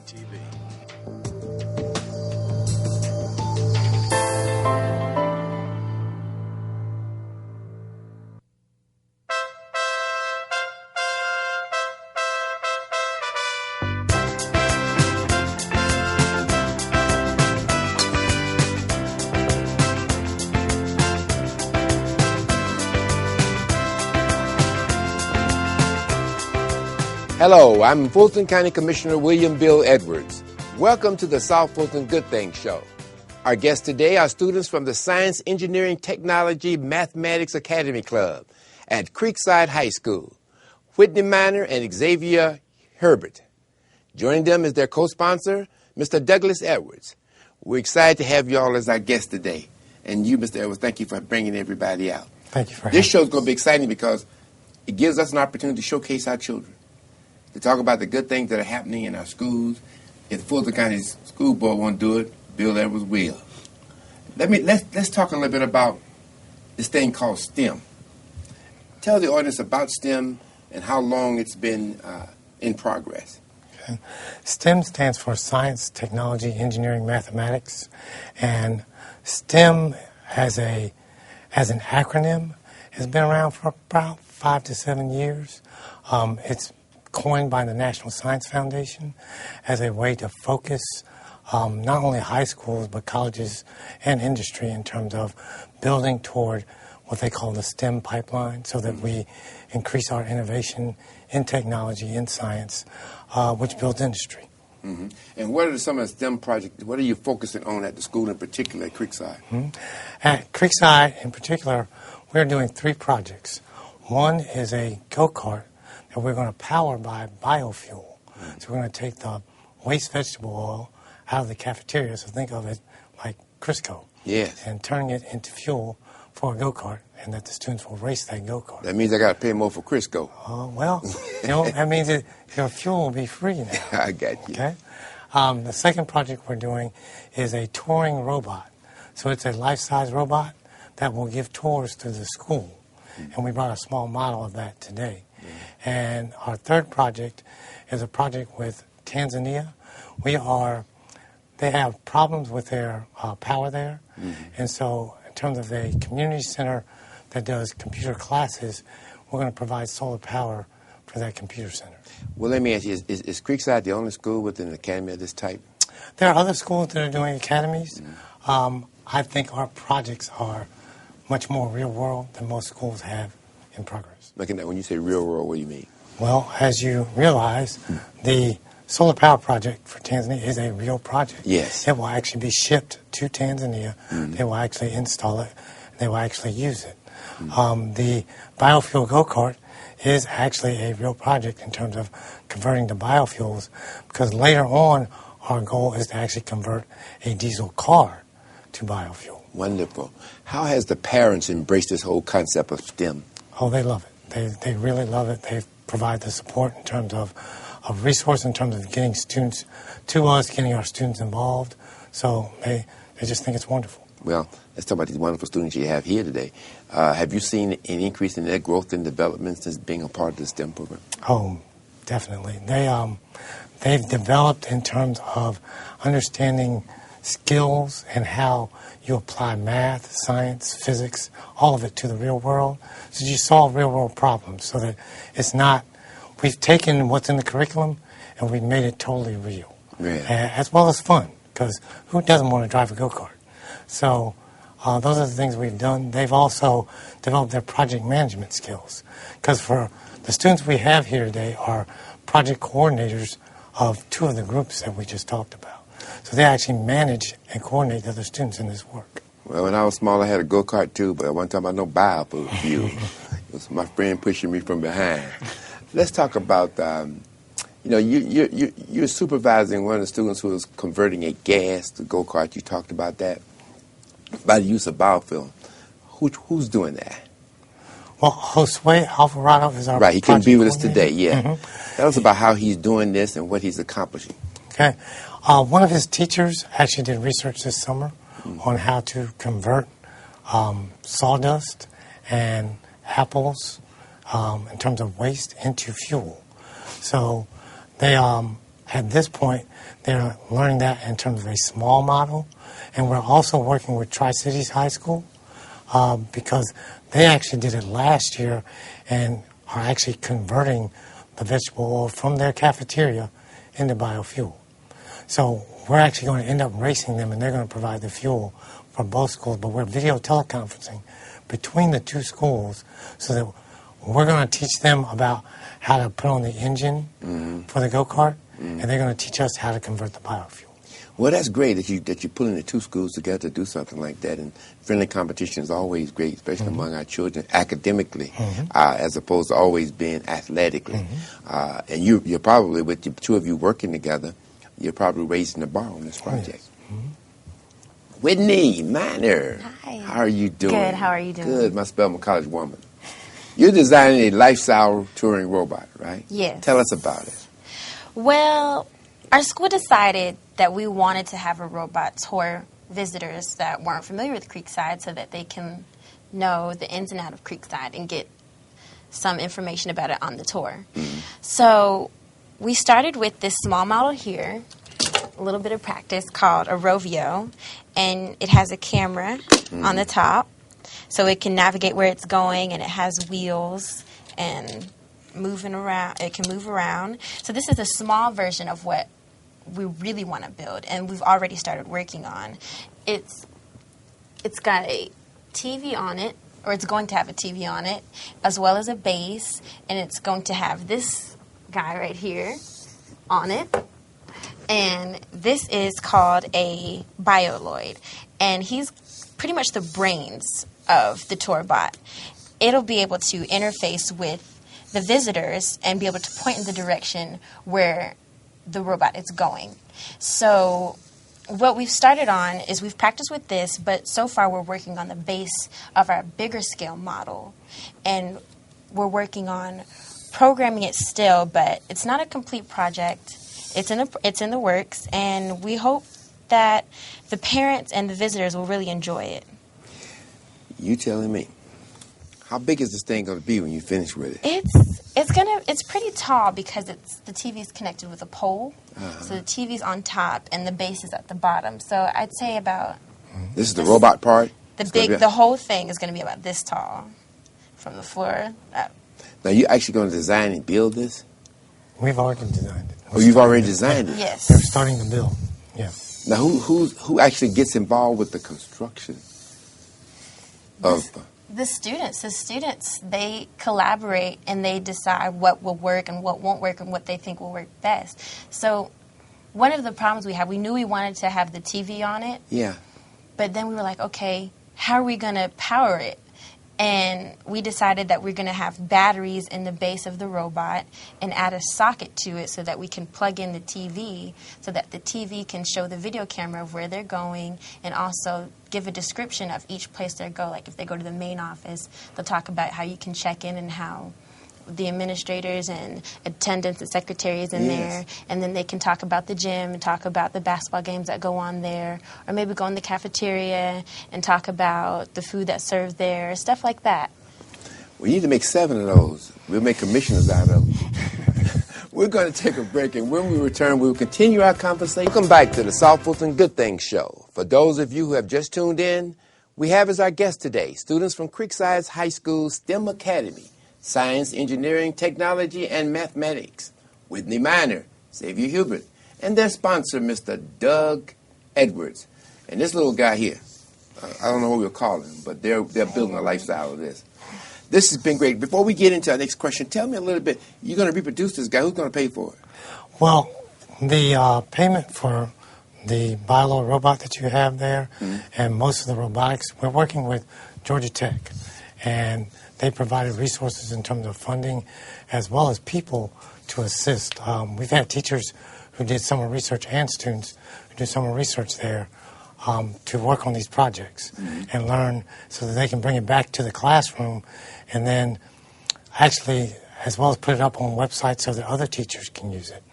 TV. Hello, I'm Fulton County Commissioner William Bill Edwards. Welcome to the South Fulton Good Things Show. Our guests today are students from the Science, Engineering, Technology, Mathematics Academy Club at Creekside High School, Whitney Minor and Xavier Herbert. Joining them is their co-sponsor, Mr. Douglas Edwards. We're excited to have you all as our guests today. And you, Mr. Edwards, thank you for bringing everybody out. Thank you for having This show is going to be exciting because it gives us an opportunity to showcase our children, to talk about the good things that are happening in our schools. If Fulton County School Board won't do it, Bill Edwards will. Let's talk a little bit about this thing called STEM. Tell the audience about STEM and how long it's been in progress. Okay. STEM stands for Science, Technology, Engineering, Mathematics, and STEM as an acronym has been around for about 5 to 7 years. It's coined by the National Science Foundation as a way to focus not only high schools but colleges and industry in terms of building toward what they call the STEM pipeline, so that we increase our innovation in technology, in science, which builds industry. Mm-hmm. And what are some of the STEM projects, what are you focusing on at the school in particular at Creekside? Mm-hmm. At Creekside in particular, we're doing 3 projects. One is a go-kart that we're going to power by biofuel. So we're going to take the waste vegetable oil out of the cafeteria, so think of it like Crisco. Yes. And turning it into fuel for a go-kart, and that the students will race that go-kart. That means I got to pay more for Crisco. Well, that means that your fuel will be free now. I got you. Okay. The second project we're doing is a touring robot. So it's a life-size robot that will give tours through the school. And we brought a small model of that today. And our third project is a project with Tanzania. They have problems with their power there. And so in terms of a community center that does computer classes, we're going to provide solar power for that computer center. Well, let me ask you, is Creekside the only school with an academy of this type? There are other schools that are doing academies. I think our projects are much more real world than most schools have in progress. Looking at when you say real world, what do you mean? Well, as you realize, the solar power project for Tanzania is a real project. Yes. It will actually be shipped to Tanzania. They will actually install it. They will actually use it. The biofuel go-kart is actually a real project in terms of converting to biofuels, because later on our goal is to actually convert a diesel car to biofuel. Wonderful. How has the parents embraced this whole concept of STEM? Oh, they love it. They really love it. They provide the support in terms of resource, in terms of getting students to us, getting our students involved. So they just think it's wonderful. Well, let's talk about these wonderful students you have here today. Have you seen an increase in their growth and development since being a part of the STEM program? Oh, definitely. They've developed in terms of understanding skills and how you apply math, science, physics, all of it to the real world. So you solve real world problems, so that it's not, we've taken what's in the curriculum and we've made it totally real. Yeah. As well as fun, because who doesn't want to drive a go-kart? So those are the things we've done. They've also developed their project management skills, because for the students we have here today are project coordinators of 2 of the groups that we just talked about. So they actually manage and coordinate the other students in this work. Well, when I was small, I had a go-kart too, but one time I no biofuel. It was my friend pushing me from behind. Let's talk about, you're supervising one of the students who is converting a gas to go-kart. You talked about that, by the use of biofuel. Who's doing that? Well, Josue Alvarado is our Right, he couldn't be with us today, coordinator. yeah. Tell us about how he's doing this and what he's accomplishing. Okay. One of his teachers actually did research this summer on how to convert sawdust and apples in terms of waste into fuel. So they at this point, they're learning that in terms of a small model. And we're also working with Tri-Cities High School because they actually did it last year and are actually converting the vegetable oil from their cafeteria into biofuel. So we're actually going to end up racing them, and they're going to provide the fuel for both schools. But we're video teleconferencing between the two schools so that we're going to teach them about how to put on the engine for the go-kart, and they're going to teach us how to convert the biofuel. Well, that's great that you're pulling the two schools together to do something like that. And friendly competition is always great, especially among our children academically, as opposed to always being athletically. And you're probably, with the two of you working together, you're probably raising the bar on this project. Whitney Miner. Hi. How are you doing? Good. How are you doing? Good. My Spelman College woman. You're designing a lifestyle touring robot, right? Yes. Tell us about it. Well, our school decided that we wanted to have a robot tour visitors that weren't familiar with Creekside so that they can know the ins and outs of Creekside and get some information about it on the tour. So we started with this small model here, a little bit of practice, called a Rovio, and it has a camera on the top so it can navigate where it's going, and it has wheels and moving around. It can move around. So this is a small version of what we really want to build, and we've already started working on. It's got a TV on it, or it's going to have a TV on it, as well as a base, and it's going to have this guy right here on it. And this is called a Bioloid, and he's pretty much the brains of the tour bot. It'll be able to interface with the visitors and be able to point in the direction where the robot is going. So what we've started on is we've practiced with this, but so far we're working on the base of our bigger scale model, and we're working on programming it still, but it's not a complete project. It's in the works, and we hope that the parents and the visitors will really enjoy it. You telling me. How big is this thing going to be when you finish with it? It's pretty tall because the TV is connected with a pole. So the TV's on top and the base is at the bottom. So I'd say about This is the robot part? The whole thing is going to be about this tall from the floor up. Now you actually going to design and build this? We've already designed it. Oh, you've already designed it? Yes. They're starting to build. Yeah. Now who actually gets involved with the construction of The students, they collaborate and they decide what will work and what won't work and what they think will work best. So one of the problems we knew we wanted to have the TV on it. Yeah. But then we were like, okay, how are we going to power it? And we decided that we're going to have batteries in the base of the robot and add a socket to it so that we can plug in the TV so that the TV can show the video camera of where they're going and also give a description of each place they go. Like if they go to the main office, they'll talk about how you can check in and how the administrators and attendants and secretaries in there, and then they can talk about the gym and talk about the basketball games that go on there, or maybe go in the cafeteria and talk about the food that's served there, stuff like that. We need to make 7 of those. We'll make commissioners out of them. We're going to take a break, and when we return, we'll continue our conversation. Welcome back to the South Fulton Good Things Show. For those of you who have just tuned in, we have as our guest today students from Creekside High School STEM Academy, Science, Engineering, Technology, and Mathematics, Whitney Miner, Xavier Hubert, and their sponsor, Mr. Doug Edwards. And this little guy here, I don't know what we'll call him, but they're building a lifestyle of this. This has been great. Before we get into our next question, tell me a little bit, you're going to reproduce this guy. Who's going to pay for it? Well, the payment for the Bioloid robot that you have there and most of the robotics, we're working with Georgia Tech, and they provided resources in terms of funding as well as people to assist. We've had teachers who did summer research and students who do summer research there to work on these projects and learn so that they can bring it back to the classroom and then actually as well as put it up on websites so that other teachers can use it.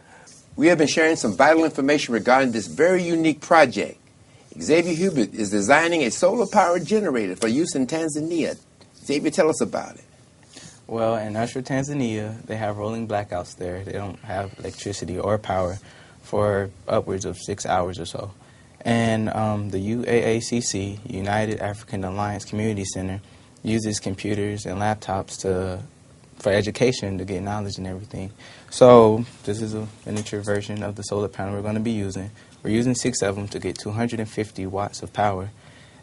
We have been sharing some vital information regarding this very unique project. Xavier Hubert is designing a solar-powered generator for use in Tanzania. Xavier, tell us about it. Well, in Usher, Tanzania, they have rolling blackouts there. They don't have electricity or power. for upwards of 6 hours or so. And the UAACC, United African Alliance Community Center, uses computers and laptops for education to get knowledge and everything. So this is a miniature version of the solar panel we're going to be using. We're using 6 of them to get 250 watts of power.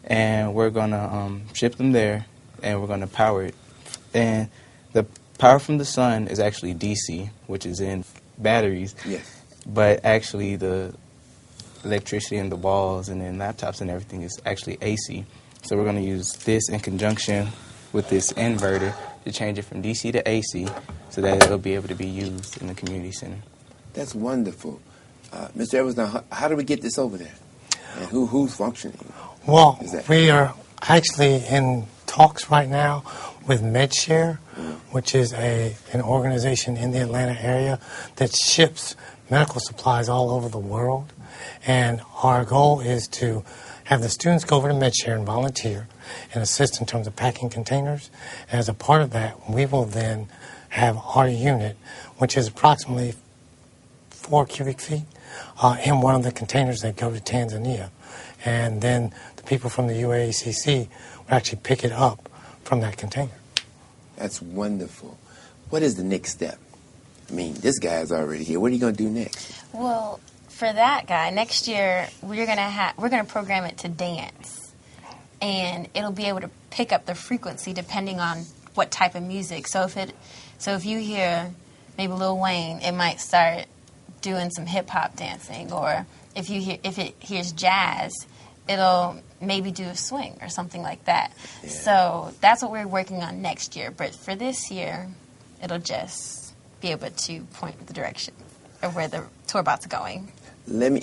And we're going to ship them there, and we're going to power it. And the power from the sun is actually DC, which is in batteries. Yes. But actually the electricity in the walls and in laptops and everything is actually AC. So we're going to use this in conjunction with this inverter to change it from DC to AC so that it'll be able to be used in the community center. That's wonderful. Mr. Edwards, now, how do we get this over there? And who's functioning? Well, we are actually in talks right now with MedShare, which is an organization in the Atlanta area that ships medical supplies all over the world. And our goal is to have the students go over to MedShare and volunteer and assist in terms of packing containers. And as a part of that, we will then have our unit, which is approximately 4 cubic feet, in one of the containers that go to Tanzania. And then the people from the UAACC will actually pick it up from that container. That's wonderful. What is the next step? I mean, this guy's already here. What are you going to do next? Well, for that guy, next year we're gonna program it to dance, and it'll be able to pick up the frequency depending on what type of music. So if you hear maybe Lil Wayne, it might start doing some hip hop dancing, or if it hears jazz, it'll maybe do a swing or something like that. Yeah. So that's what we're working on next year. But for this year, it'll just be able to point the direction of where the tour bout's going. Let me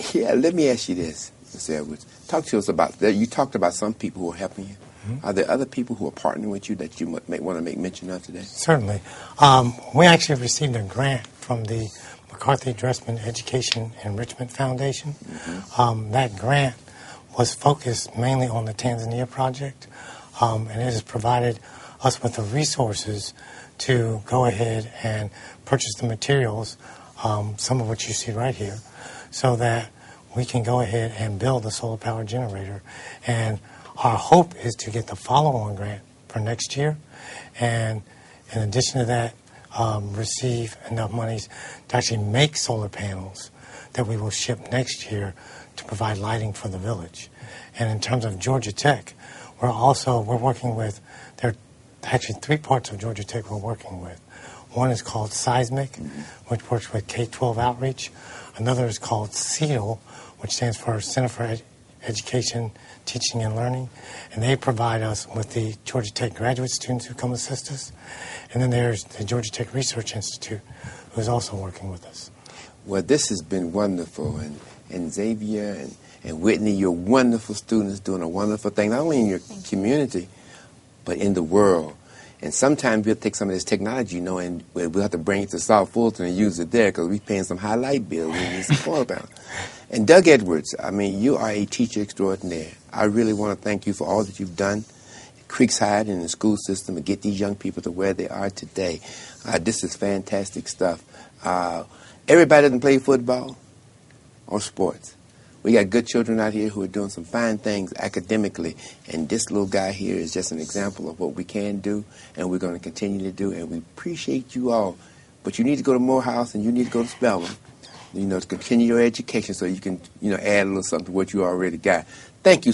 ask you this, Mr. Edwards. Talk to us about that. You talked about some people who are helping you. Mm-hmm. Are there other people who are partnering with you that you might want to make mention of today? Certainly. We actually received a grant from the McCarthy Dressman Education Enrichment Foundation. Mm-hmm. That grant was focused mainly on the Tanzania project, and it has provided us with the resources to go ahead and purchase the materials, some of which you see right here, so that we can go ahead and build a solar power generator. And our hope is to get the follow-on grant for next year, and in addition to that, receive enough monies to actually make solar panels that we will ship next year to provide lighting for the village. And in terms of Georgia Tech, we're working with, there are actually 3 parts of Georgia Tech we're working with. One is called Seismic, which works with K-12 outreach. Another is called CEDAL, which stands for Center for Education, Teaching, and Learning. And they provide us with the Georgia Tech graduate students who come assist us. And then there's the Georgia Tech Research Institute, who is also working with us. Well, this has been wonderful. And Xavier and Whitney, you're wonderful students doing a wonderful thing, not only in your community, but in the world. And sometimes we'll take some of this technology, and we'll have to bring it to South Fulton and use it there because we're paying some high light bills. We need some solar panels. And Doug Edwards, I mean, you are a teacher extraordinaire. I really want to thank you for all that you've done at Creekside and the school system and get these young people to where they are today. This is fantastic stuff. Everybody doesn't play football or sports. We got good children out here who are doing some fine things academically, and this little guy here is just an example of what we can do and we're going to continue to do, and we appreciate you all. But you need to go to Morehouse and you need to go to Spelman, to continue your education so you can, add a little something to what you already got. Thank you.